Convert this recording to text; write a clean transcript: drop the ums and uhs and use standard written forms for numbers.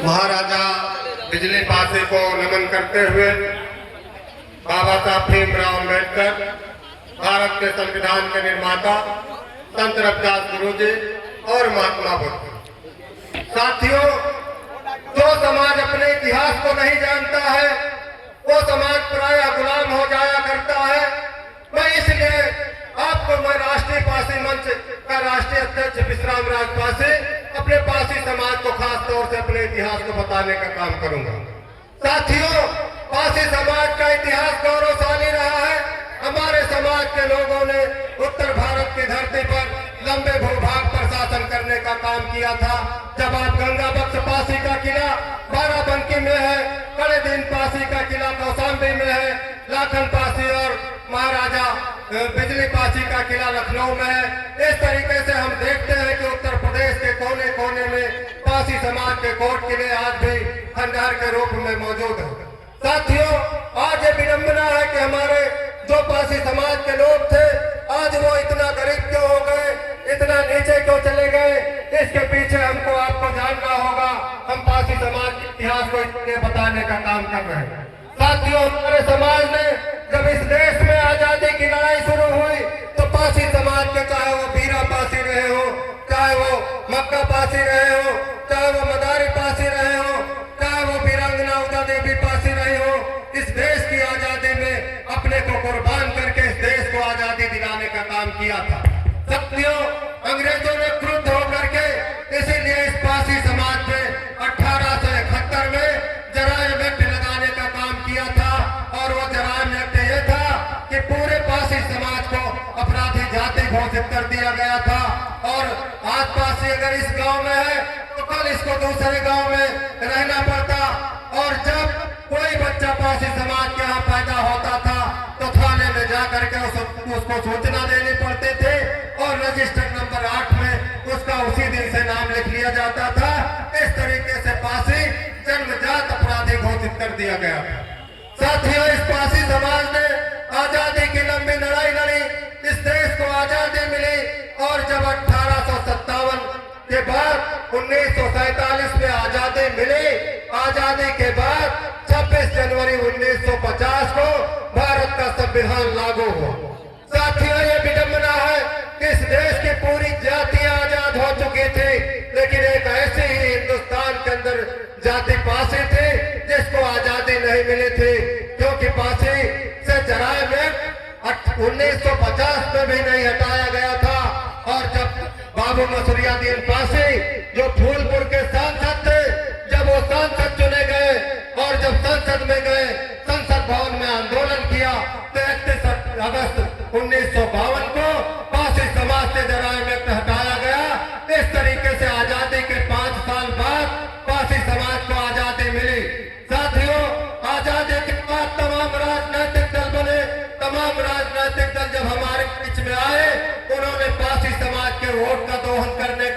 महाराजा बिजली पासी को नमन करते हुए बाबा साहब भीमराव अम्बेडकर, भारत के संविधान के निर्माता, संत रविदास गुरु जी और महात्मा बुद्ध। साथियों, जो समाज अपने इतिहास को नहीं जानता है वो समाज प्रायः गुलाम हो जाया करता है। मैं इसलिए मैं राष्ट्रीय पासी मंच का राष्ट्रीय अध्यक्ष विश्राम राज पासी अपने पासी समाज को खास तौर से अपने इतिहास को बताने का काम करूंगा। साथियों, पासी समाज का इतिहास गौरवशाली रहा है। हमारे समाज के लोगों ने उत्तर भारत की धरती पर लंबे भूभाग पर शासन करने का काम किया था। जब आप गंगा बख्श पासी का किला बाराबंकी में है, कड़े दिन पासी का किला कौशाम्बी में है, लाखन पासी और महाराजा बिजली पासी का किला लखनऊ में है। इस तरीके से हम देखते हैं कि उत्तर प्रदेश के कोने कोने में पासी समाज के कोट किले आज भी खंडहर के रूप में मौजूद है। साथियों, आज ये विडंबना है कि हमारे जो पासी समाज के लोग थे आज वो इतना गरीब क्यों हो गए, इतना नीचे क्यों चले गए। इसके पीछे हमको आपको जानना होगा। हम पासी समाज के इतिहास को इसलिए बताने का काम कर रहे हैं। साथियों, हमारे समाज ने जब इस देश में आजादी की लड़ाई शुरू हुई तो पासी समाज के, चाहे वो बीरा पासी रहे हो, चाहे वो मक्का पासी रहे हो, चाहे वो मदारी पासी रहे हो, चाहे वो वीरांगना उदा देवी पासी रहे हो, इस देश की आजादी में अपने को कुर्बान करके इस देश को आजादी दिलाने का काम किया था। साथियों, अंग्रेजों ने क्रुद्ध होकर के इसीलिए इस पासी समाज पे 1871 में जरायम एक्ट लगाने का काम किया था। और वो जरायम एक्ट ये था कि पूरे पासी समाज को अपराधी जाति घोषित कर दिया गया था। और आज पासी अगर इस गांव में है तो कल इसको दूसरे गांव में रहना पड़ता। और जब कोई बच्चा पासी समाज के यहाँ पैदा होता था तो थाने में जाकर के उसको सूचना देनी पड़ती थी और रजिस्टर नंबर 8 में उसका उसी दिन से नाम लिख लिया जाता था। इस तरीके से पासी जन्मजात अपराधी घोषित कर दिया गया। साथियों, इस पासी समाज ने आजादी की लंबी लड़ाई लड़ी, इस देश को आजादी मिली। और जब 1857 के बाद 1947 में आजादी मिली, आजादी के बाद 26 जनवरी 1950 को भारत का संविधान लागू हुआ। साथियों, ये विडंबना है कि इस देश की पूरी जातियां आजाद हो चुकी थी, लेकिन एक ऐसी ही हिंदुस्तान के अंदर जाति पासी थी जिसको आजादी नहीं मिली थी, क्योंकि पासी से जरायम एक्ट 1950 में भी नहीं हटाया गया था। और जब बाबू मसूरियादीन पासी जो फूलपुर के सांसद थे, जब वो सांसद चुने गए और जब संसद में गए, संसद भवन में आंदोलन किया तो 31 अगस्त 1952 को पासी समाज से जरायम एक्ट हटाया गया। इस तरीके से आजादी के 5 साल बाद पासी समाज को आजादी मिली। साथियों, आजादी के बाद तमाम राजनीतिक दल बने। तमाम राजनीतिक दल जब हमारे बीच में आए, उन्होंने पासी समाज के वोट का दोहन करने